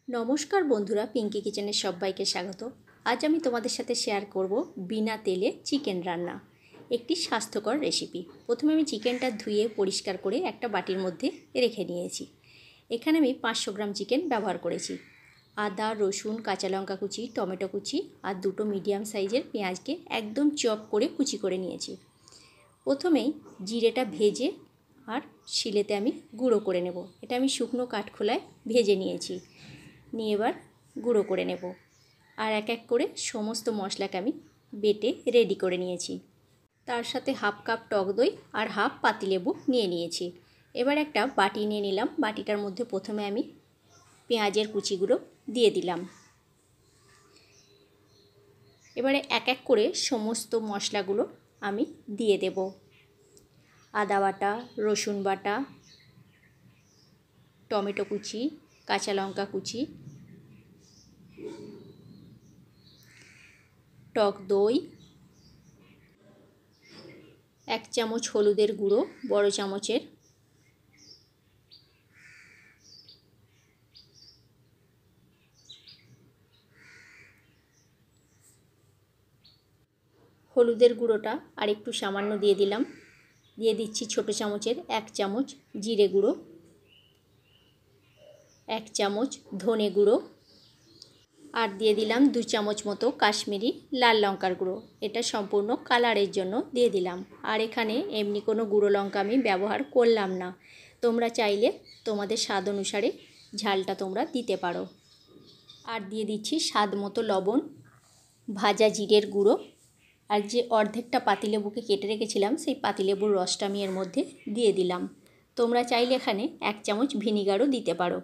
নমস্কার বন্ধুরা, পিঙ্কি কিচেনের সবাইকে স্বাগত। আজ আমি তোমাদের সাথে শেয়ার করব বিনা তেলে চিকেন রান্না, একটি স্বাস্থ্যকর রেসিপি। প্রথমে আমি চিকেনটা ধুয়ে পরিষ্কার করে একটা বাটির মধ্যে রেখে নিয়েছি। এখানে আমি 500 গ্রাম চিকেন ব্যবহার করেছি। আদা, রসুন, কাঁচা লঙ্কা কুচি, টমেটো কুচি আর দুটো মিডিয়াম সাইজের পেঁয়াজকে একদম চপ করে কুচি করে নিয়েছি। প্রথমেই জিরেটা ভেজে আর শিলেতে আমি গুঁড়ো করে নেব। এটা আমি শুকনো কাঠখোলায় ভেজে নিয়েছি, নিয়ে এবার গুঁড়ো করে নেব। আর এক এক করে সমস্ত মশলাকে আমি বেটে রেডি করে নিয়েছি। তার সাথে হাফ কাপ টক দই আর হাফ পাতিলেবু নিয়ে নিয়েছি। এবার একটা বাটি নিয়ে নিলাম। বাটিটার মধ্যে প্রথমে আমি পেঁয়াজের কুচিগুলো দিয়ে দিলাম। এবারে এক এক করে সমস্ত মশলাগুলো আমি দিয়ে দেব। আদা বাটা, রসুন বাটা, টমেটো কুচি, কাঁচা লঙ্কা কুচি, টক দই, 1 চামচ হলুদের গুঁড়ো বড় চামচের, হলুদের গুঁড়োটা আর একটু সামান্য দিয়ে দিলাম। দিয়ে দিচ্ছি ছোট চামচের 1 চামচ জিরে গুঁড়ো, 1 চামচ ধনে গুঁড়ো, আর দিয়ে দিলাম 2 চামচ মতো কাশ্মীরি লাল লঙ্কার গুঁড়ো। এটা সম্পূর্ণ কালারের জন্য দিয়ে দিলাম। আর এখানে এমনি কোনো গুঁড়ো লঙ্কা আমি ব্যবহার করলাম না। তোমরা চাইলে তোমাদের স্বাদ অনুসারে ঝালটা তোমরা দিতে পারো। আর দিয়ে দিচ্ছি স্বাদ মতো লবণ, ভাজা জিরের গুঁড়ো, আর যে অর্ধেকটা পাতিলেবুকে কেটে রেখেছিলাম সেই পাতিলেবুর রসটা আমি এর মধ্যে দিয়ে দিলাম। তোমরা চাইলে এখানে 1 চামচ ভিনিগারও দিতে পারো।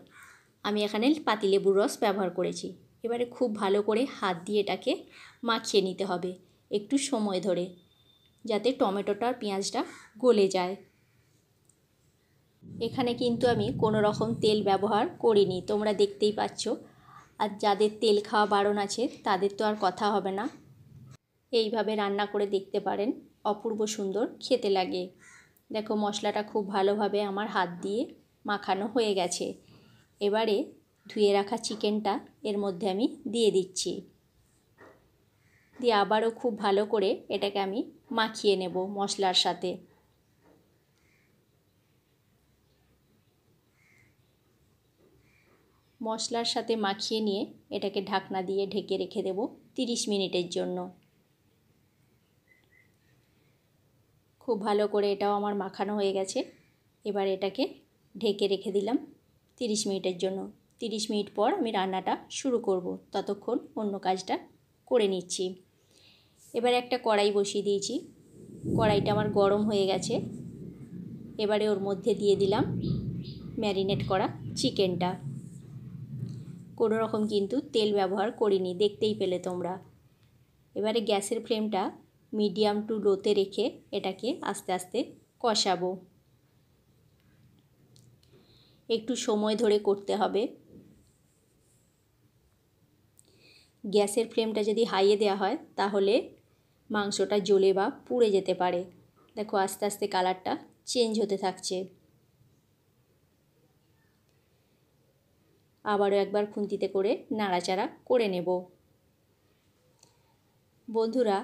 আমি এখানে পাতিলেবুর রস ব্যবহার করেছি। এবারে খুব ভালো করে হাত দিয়ে এটাকে মাখিয়ে নিতে হবে একটু সময় ধরে, যাতে টমেটোটা আর পেঁয়াজটা গলে যায়। এখানে কিন্তু আমি কোনো রকম তেল ব্যবহার করিনি, তোমরা দেখতেই পাচ্ছ। আর যাদের তেল খাওয়া বারণ আছে তাদের তো আর কথা হবে না। এইভাবে রান্না করে দেখতে পারেন, অপূর্ব সুন্দর খেতে লাগে। দেখো মশলাটা খুব ভালোভাবে আমার হাত দিয়ে মাখানো হয়ে গেছে। এবারে ধুয়ে রাখা চিকেনটা এর মধ্যে আমি দিয়ে দিচ্ছি। দিয়ে আবারও খুব ভালো করে এটাকে আমি মাখিয়ে নেব মশলার সাথে। মশলার সাথে মাখিয়ে নিয়ে এটাকে ঢাকনা দিয়ে ঢেকে রেখে দেব 30 মিনিটের জন্য। খুব ভালো করে এটাও আমার মাখানো হয়ে গেছে। এবার এটাকে ঢেকে রেখে দিলাম 30 মিনিটের জন্য। 30 মিনিট পর আমি রান্নাটা শুরু করব, ততক্ষণ অন্য কাজটা করে নিচ্ছি। এবার একটা কড়াই বসিয়ে দিয়েছি। কড়াইটা আমার গরম হয়ে গেছে। এবারে ওর মধ্যে দিয়ে দিলাম ম্যারিনেট করা চিকেনটা। কোনো রকম কিন্তু তেল ব্যবহার করিনি, দেখতেই পেলে তোমরা। এবারে গ্যাসের ফ্লেমটা মিডিয়াম টু লোতে রেখে এটাকে আস্তে আস্তে কষাবো। একটু সময় ধরে করতে হবে। গ্যাসের ফ্লেমটা যদি হাইয়ে দেওয়া হয় তাহলে মাংসটা জ্বলে বা পুড়ে যেতে পারে। দেখো আস্তে আস্তে কালারটা চেঞ্জ হতে থাকছে। আবারও একবার খুন্তিতে করে নাড়াচাড়া করে নেব। বন্ধুরা,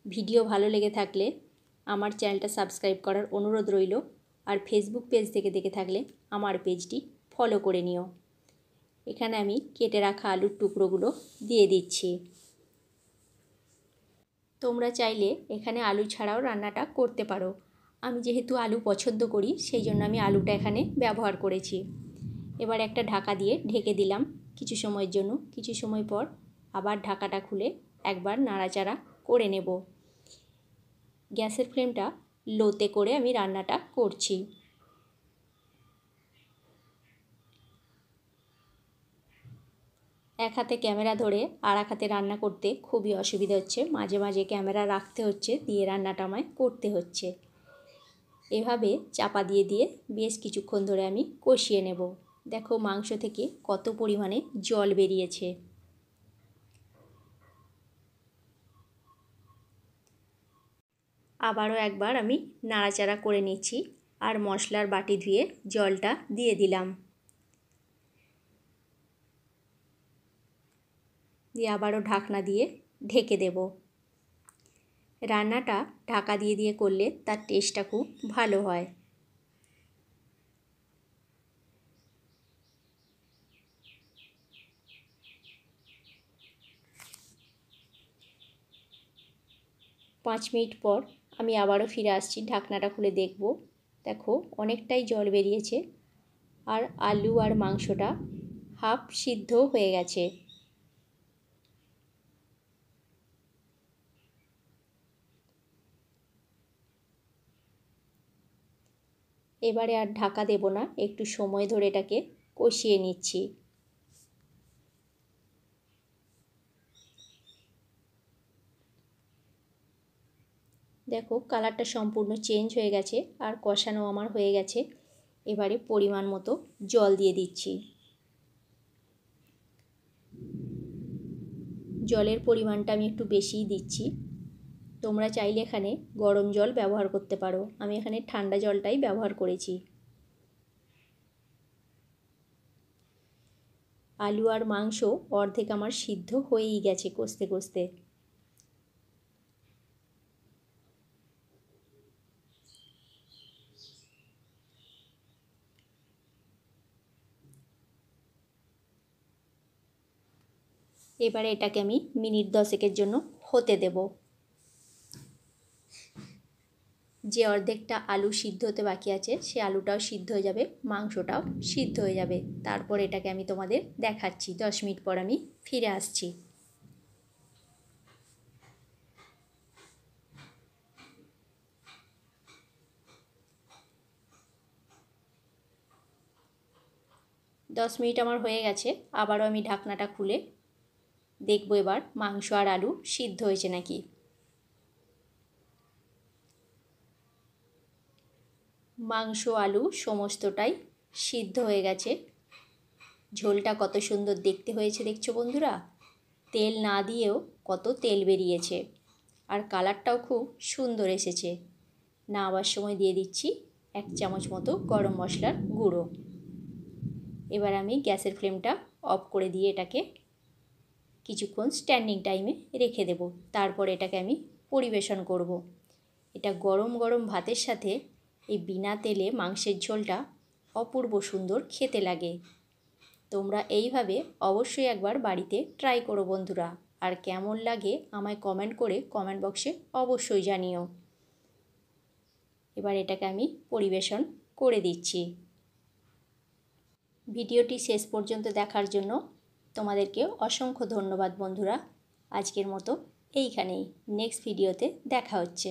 ভিডিও ভালো লেগে থাকলে আমার চ্যানেলটা সাবস্ক্রাইব করার অনুরোধ রইল। আর ফেসবুক পেজ থেকে দেখে থাকলে আমার পেজটি ফলো করে নিও। এখানে আমি কেটে রাখা আলুর টুকরোগুলো দিয়ে দিচ্ছি। তোমরা চাইলে এখানে আলু ছাড়াও রান্নাটা করতে পারো। আমি যেহেতু আলু পছন্দ করি সেই জন্য আমি আলুটা এখানে ব্যবহার করেছি। এবার একটা ঢাকা দিয়ে ঢেকে দিলাম কিছু সময়ের জন্য। কিছু সময় পর আবার ঢাকাটা খুলে একবার নাড়াচাড়া করে নেব। গ্যাসের ফ্লেমটা লোতে করে আমি রান্নাটা করছি। এক হাতে ক্যামেরা ধরে আর এক হাতে রান্না করতে খুবই অসুবিধা হচ্ছে। মাঝে মাঝে ক্যামেরা রাখতে হচ্ছে, দিয়ে রান্নাটা আমায় করতে হচ্ছে। এভাবে চাপা দিয়ে দিয়ে বেশ কিছুক্ষণ ধরে আমি কষিয়ে নেব। দেখো মাংস থেকে কত পরিমাণে জল বেরিয়েছে। আবারও একবার আমি নাড়াচাড়া করে নিচ্ছি আর মশলার বাটি ধুয়ে জলটা দিয়ে দিলাম। দিয়ে আবারও ঢাকনা দিয়ে ঢেকে দেব। রান্নাটা ঢাকা দিয়ে দিয়ে করলে তার টেস্টটা খুব ভালো হয়। পাঁচ মিনিট পর আমি আবারও ফিরে আসছি, ঢাকনাটা খুলে দেখব। দেখো অনেকটাই জল বেরিয়েছে আর আলু আর মাংসটা হাফ সিদ্ধ হয়ে গেছে। এবারে আর ঢাকা দেব না, একটু সময় ধরে এটাকে কষিয়ে নিচ্ছি। দেখো কালারটা সম্পূর্ণ চেঞ্জ হয়ে গেছে আর কষানো আমার হয়ে গেছে। এবারে পরিমাণ মতো জল দিয়ে দিচ্ছি। জলের পরিমাণটা আমি একটু বেশিই দিচ্ছি। তোমরা চাইলে এখানে গরম জল ব্যবহার করতে পারো, আমি এখানে ঠান্ডা জলটাই ব্যবহার করেছি। আলু আর মাংস অর্ধেক আমার সিদ্ধ হয়েই গেছে কষতে কষতে। এবারে এটাকে আমি মিনিট 10 জন্য হতে দেব। যে অর্ধেকটা আলু সিদ্ধ হতে বাকি আছে সে আলুটাও সিদ্ধ হয়ে যাবে, মাংসটাও সিদ্ধ হয়ে যাবে। তারপর এটাকে আমি তোমাদের দেখাচ্ছি। 10 মিনিট পর আমি ফিরে আসছি। দশ মিনিট আমার হয়ে গেছে, আবারও আমি ঢাকনাটা খুলে দেখব এবার মাংস আর আলু সিদ্ধ হয়েছে নাকি। মাংস আলু সমস্তটাই সিদ্ধ হয়ে গেছে। ঝোলটা কত সুন্দর দেখতে হয়েছে দেখছো বন্ধুরা, তেল না দিয়েও কত তেল বেরিয়েছে আর কালারটাও খুব সুন্দর এসেছে। নামাবার সময় দিয়ে দিচ্ছি 1 চামচ মতো গরম মশলার গুঁড়ো। এবার আমি গ্যাসের ফ্লেমটা অফ করে দিয়ে এটাকে কিছুক্ষণ স্ট্যান্ডিং টাইমে রেখে দেব। তারপর এটাকে আমি পরিবেশন করব। এটা গরম গরম ভাতের সাথে এই বিনা তেলে মাংসের ঝোলটা অপূর্ব সুন্দর খেতে লাগে। তোমরা এইভাবে অবশ্যই একবার বাড়িতে ট্রাই করো বন্ধুরা, আর কেমন লাগে আমায় কমেন্ট করে কমেন্ট বক্সে অবশ্যই জানিও। এবার এটাকে আমি পরিবেশন করে দিচ্ছি। ভিডিওটি শেষ পর্যন্ত দেখার জন্য তোমাদেরকে অসংখ্য ধন্যবাদ বন্ধুরা। আজকের মতো এইখানেই, নেক্সট ভিডিওতে দেখা হচ্ছে।